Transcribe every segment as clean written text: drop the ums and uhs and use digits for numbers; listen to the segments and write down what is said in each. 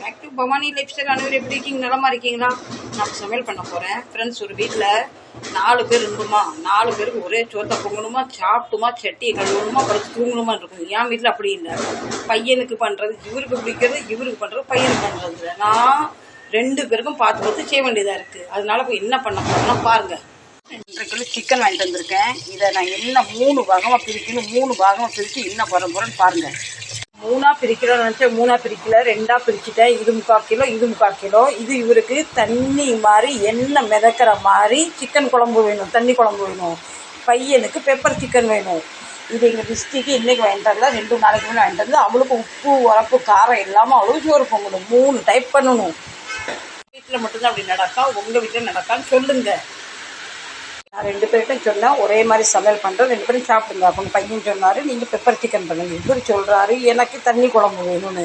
Back to Bhavani lifestyle. அனைவரும் எப்படி இருக்கீங்க? நலமா இருக்கீங்களா? நான் சமையல் பண்ண போகிறேன் ஃப்ரெண்ட்ஸ். ஒரு வீட்டில் 4 பேர் இருந்துமா, 4 பேருக்கு ஒரே சோத்தை பொங்கணுமா, சாப்பிட்டுமா, சட்டியை கழுவணுமா, படுத்து தூங்கணுமா இருக்கும். என் வீட்டில் அப்படி இல்லை. பையனுக்கு பண்ணுறது இவருக்கு பிடிக்கிறது, இவருக்கு பண்ணுறது பையனுக்கு பண்ணுறது. நான் 2 பேருக்கும் பார்த்து பார்த்து செய்ய வேண்டியதாக இருக்குது. அதனால இப்போ என்ன பண்ண போகிறேன்னா பாருங்கள். 2 கிலோ சிக்கன் வாங்கிட்டு வந்திருக்கேன். இதை நான் என்ன 3 பாகமாக பிரிக்கணும், 3 பாகமாக பிரித்து என்ன போகிறேன்னு பாருங்கள். 3ஆ பிரிக்கிறோன்னு நினச்சேன், 3ஆ பிரிக்கல, 2ஆ பிரிச்சுட்டேன். இது 3/4 கிலோ, இது 3/4 கிலோ. இது இவருக்கு தண்ணி மாதிரி எண்ணெய் மிதக்கிற மாதிரி சிக்கன் குழம்பு வேணும், தண்ணி குழம்பு வேணும். பையனுக்கு பெப்பர் சிக்கன் வேணும். இது எங்கள் டிஸ்ட்ரிக்கு இன்றைக்கி வாங்கிட்டு வரல, 2 நாளைக்கு முன்னே வாங்கிட்டு வந்து. அவளுக்கு உப்பு உரப்பு காரம் இல்லாமல் அவளுக்கு சோறு பொங்கணும். 3 டைப் பண்ணணும். வீட்டில் மட்டும்தான் அப்படி நடக்கா, உங்கள் வீட்டில் நடக்கான்னு சொல்லுங்கள். நான் 2 பேர்கிட்டும் சொன்னேன், ஒரே மாதிரி சமையல் பண்ணுறேன், 2 பேரும் சாப்பிடுங்க. அப்போ பையன் சொன்னார், நீங்கள் பெப்பர் சிக்கன் பண்ணுங்க. இவர் சொல்கிறாரு எனக்கு தண்ணி குழம்பு வேணும்னு.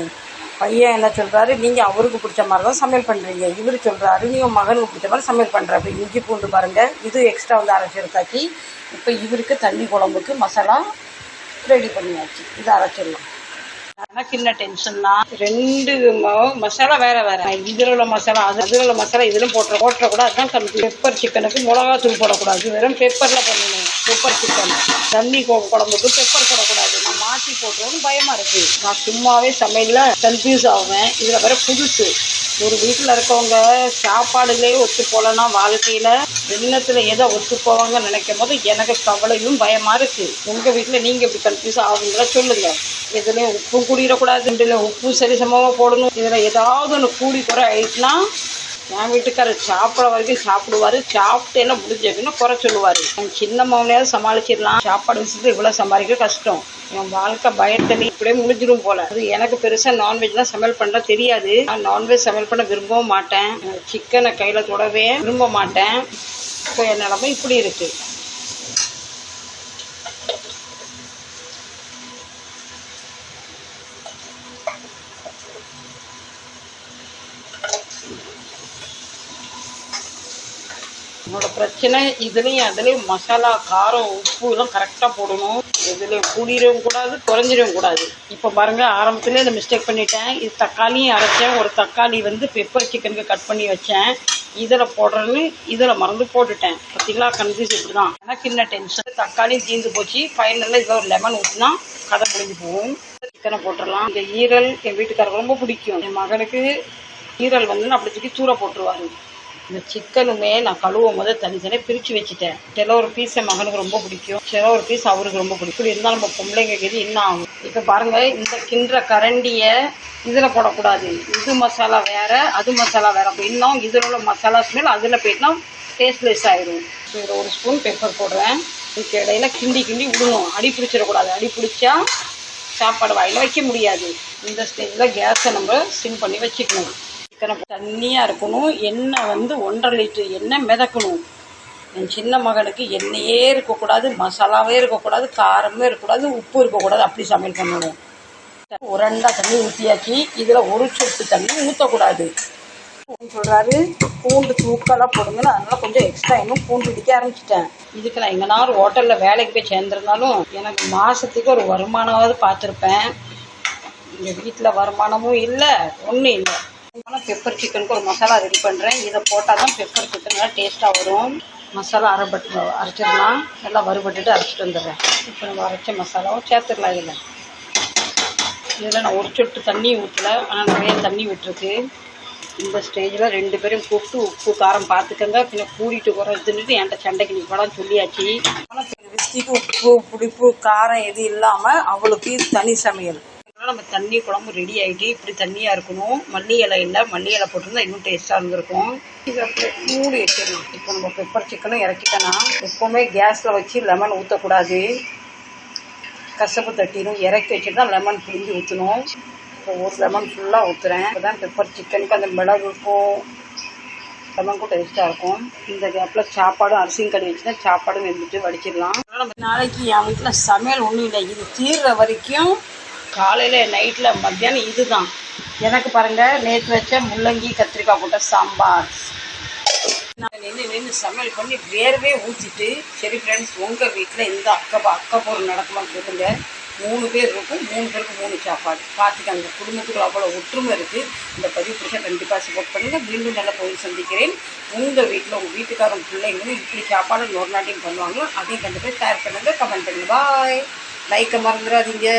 பையன் என்ன சொல்கிறாரு, நீங்கள் அவருக்கு பிடிச்ச மாதிரி தான் சமையல் பண்ணுறீங்க. இவர் சொல்கிறாரு நீங்கள் மகனுக்கு பிடிச்ச மாதிரி சமையல் பண்ணுற. அப்போ இஞ்சி பூண்டு பாருங்கள், இது எக்ஸ்ட்ரா வந்து அரைச்சி எடுத்தாச்சு. இப்போ இவருக்கு தண்ணி குழம்புக்கு மசாலா ரெடி பண்ணியாச்சு. இதை அரைச்சிடலாம். எனக்கு என்ன டென்ஷன்னா, 2 மசாலா வேறு வேறு. இதில் உள்ள மசாலா அதில் உள்ள மசாலா இதிலும் போட்டக்கூடாது. அதுதான் கம்மி. பெப்பர் சிக்கனுக்கு மிளகா தூள் போடக்கூடாது, வெறும் பெப்பரில் பண்ணணும். பெப்பர் சிக்கன் தண்ணி குழம்புக்கு பெப்பர் போடக்கூடாது. நான் மாற்றி போட்டோன்னு பயமாக இருக்குது. நான் சும்மாவே சமையலில் கன்ஃபியூஸ் ஆகுவேன். இதில் வேறு புதுசு. ஒரு வீட்டில் இருக்கவங்க சாப்பாடுலேயே ஒத்து போகலன்னா வாழ்க்கையில் எண்ணத்தில் எதை ஒத்து போவாங்கன்னு நினைக்கும் போது எனக்கு கவலையும் பயமாக இருக்குது. உங்கள் வீட்டில் நீங்கள் எப்படி கன்ஃபியூஸ் ஆகுங்களா சொல்லுங்கள். இதுலேயும் உப்பும் கூடிடக்கூடாது, இதில் உப்பு சரி சமமாக போடணும். இதில் ஏதாவது ஒன்று கூடி குறை ஆயிட்டுனா என் வீட்டுக்காரர் சாப்பிட்ற வரைக்கும் சாப்பிடுவார். சாப்பிட்டு எல்லாம் முடிஞ்ச அப்படின்னா குறை சொல்லுவார். என் சின்ன மகனையாவது சமாளிச்சிடலாம், சாப்பாடு விஷயத்தில் இவ்வளோ சமாளிக்க கஷ்டம். என் வாழ்க்கை பயத்தில் இப்படியே முடிஞ்சிடும் போல். அது எனக்கு பெருசாக நான்வெஜ்லாம் சமையல் பண்ண தெரியாது. நான் நான்வெஜ் சமையல் பண்ண விரும்பவும் மாட்டேன். சிக்கனை கையில் தொடவே விரும்ப மாட்டேன். இப்போ என் நிலமை இப்படி இருக்குது. என்னோட பிரச்சனை இதுலேயும் அதுலேயும் மசாலா காரம் உப்பு எல்லாம் கரெக்டாக போடணும். இதுலேயும் கூடிடவும் கூடாது, குறைஞ்சிடவும் கூடாது. இப்போ பாருங்கள், ஆரம்பத்துலேயே இந்த மிஸ்டேக் பண்ணிட்டேன். இது தக்காளியும் அரைச்சேன். ஒரு தக்காளி வந்து பெப்பர் சிக்கனுக்கு கட் பண்ணி வச்சேன். இதில் போடுறேன்னு இதில் மறந்து போட்டுட்டேன். பார்த்தீங்களா, கன்ஃபியூஸ் இப்படி தான். எனக்கு என்ன டென்ஷன், தக்காளியும் தீர்ந்து போச்சு. ஃபைனலில் இதில் ஒரு லெமன் ஊற்றினா கதை முடிஞ்சு போகும். சிக்கனை போட்டுடலாம். இந்த ஈரல் என் வீட்டுக்காரருக்கு ரொம்ப பிடிக்கும். என் மகனுக்கு ஈரல் வந்து நான் அப்படி தூக்கி தூர போட்டுருவாரு. இந்த சிக்கனுமே நான் கழுவும் போது தனித்தனியாக பிரித்து வச்சுட்டேன். சில ஒரு பீஸ் என் மகனுக்கு ரொம்ப பிடிக்கும், சில ஒரு பீஸ் அவருக்கு ரொம்ப பிடிக்கும். இப்படி இருந்தால் நம்ம பொம்பளைங்க இது என்ன ஆகும். இப்போ பாருங்கள், இந்த கிண்டுற கரண்டியை இதில் போடக்கூடாது. இது மசாலா வேறு, அது மசாலா வேறு. அப்போ இன்னும் இதில் உள்ள மசாலா ஸ்மெல் அதில் போயிட்டுனா டேஸ்ட்லெஸ் ஆகிடும். இதில் 1 ஸ்பூன் பெப்பர் போடுறேன். இதுக்கு இடையில கிண்டி விடணும். அடி பிடிச்சிடக்கூடாது. அடி பிடிச்சா சாப்பாடு வாயில் வைக்க முடியாது. இந்த ஸ்டேஜில் கேஸை நம்ம சிம் பண்ணி வச்சுக்கணும். சிக்கனை தண்ணியாக இருக்கணும். எண்ணெய் வந்து 1.5 லிட்டர் எண்ணெய் மிதக்கணும். என் சின்ன மகனுக்கு எண்ணெயே இருக்கக்கூடாது, மசாலாவே இருக்கக்கூடாது, காரமே இருக்கக்கூடாது, உப்பு இருக்கக்கூடாது. அப்படி சமையல் பண்ணணும். 1 தண்ணி ஊற்றியாச்சு. இதில் 1 சொட்டு தண்ணி ஊற்றக்கூடாது. சொல்கிறாரு பூண்டு தூக்கெல்லாம் போடுங்கன்னு. அதனால் கொஞ்சம் எக்ஸ்ட்ரா இன்னும் பூண்டு பிடிக்க ஆரம்பிச்சிட்டேன். இதுக்கு நான் எங்கேனாலும் ஹோட்டலில் வேலைக்கு போய் சேர்ந்துருந்தாலும் எனக்கு மாதத்துக்கு ஒரு வருமானமாவது பார்த்துருப்பேன். எங்கள் வீட்டில் வருமானமும் இல்லை, ஒன்றும் இல்லை. பெப்பர் சிக்கனுக்கு ஒரு மசாலா ரெடி பண்ணுறேன். இதை போட்டால் தான் பெப்பர் சிக்கன் நல்லா டேஸ்ட்டாக வரும். மசாலா அரைச்சிடலாம். நல்லா வறுபட்டுட்டு அரைச்சிட்டு வந்துடுறேன். இப்போ நம்ம அரைச்ச மசாலாவும் சேர்த்துடலாம். இதில் நான் 1 சொட்டு தண்ணி ஊற்றலை, ஆனால் நிறைய தண்ணி விட்டுருக்கு. இந்த ஸ்டேஜில் 2 பேரும் கூப்பிட்டு உப்பு காரம் பார்த்துக்கங்க, பின்ன கூடிட்டு குறைஞ்சுட்டு என்கிட்ட சண்டைக்கு நிற்கலாம் சொல்லியாச்சு. ஆனால் ரிஸ்டிக்கு உப்பு புளிப்பு காரம் எது இல்லாமல் அவளுக்கு தனி சமையல். நம்ம தண்ணி குழம்பு ரெடி ஆகிட்டு இப்படி தண்ணியாக இருக்கணும். மல்லி இலை இல்லை, மல்லி இலை போட்டிருந்தா இன்னும் டேஸ்ட்டாக இருந்திருக்கும். இதை அப்படியே மூடி வச்சிடணும். இப்போ நம்ம பெப்பர் சிக்கனும் இறக்கிட்டோன்னா எப்போவுமே கேஸில் வச்சு லெமன் ஊற்றக்கூடாது, கசப்பு தட்டிடும். இறக்கி வச்சுட்டு தான் லெமன் புரிஞ்சு ஊற்றணும். இப்போ 1 லெமன் ஃபுல்லாக ஊற்றுறேன். இப்போ தான் பெப்பர் சிக்கனுக்கு அந்த மிளகுக்கும் லெமனுக்கும் டேஸ்ட்டாக இருக்கும். இந்த கேப்பில் சாப்பாடும் அரிசியும் கறி வச்சுன்னா சாப்பாடும் வெந்துட்டு வடிச்சிடலாம். நம்ம நாளைக்கு என் வீட்டில் சமையல் ஒன்றும் இல்லை. இது தீர்ற வரைக்கும் காலையில் நைட்டில் மத்தியானம் இது தான். எனக்கு பாருங்கள், நேற்று வச்ச முள்ளங்கி கத்திரிக்காய் போட்ட சாம்பார். நான் நின்று சமையல் பண்ணி வேர்வே ஊற்றிட்டு, சரி ஃப்ரெண்ட்ஸ் உங்கள் வீட்டில் இந்த அக்கப்போர் நடக்குமான்னு சொல்லுங்கள். 3 பேர் இருக்கும், 3 பேருக்கு 3 சாப்பாடு. பார்த்துக்கங்க, குடும்பத்துக்குள்ள அவ்வளோ ஒற்றுமை இருக்குது. இந்த பதிவு பிடிச்சா கண்டிப்பாக சப்போர்ட் பண்ணுங்கள். மீண்டும் நல்ல பதிவு சந்திக்கிறேன். உங்கள் வீட்டில் உங்கள் வீட்டுக்காரங்க பிள்ளைங்களும் இப்படி சாப்பாடு இன்னொரு நாட்டையும் பண்ணுவாங்களோ அதையும் கண்டிப்பாக ஷேர் பண்ணுங்கள், கமெண்ட் பண்ணுங்கள். பாய். லைக்கை மறந்துடாதீங்க.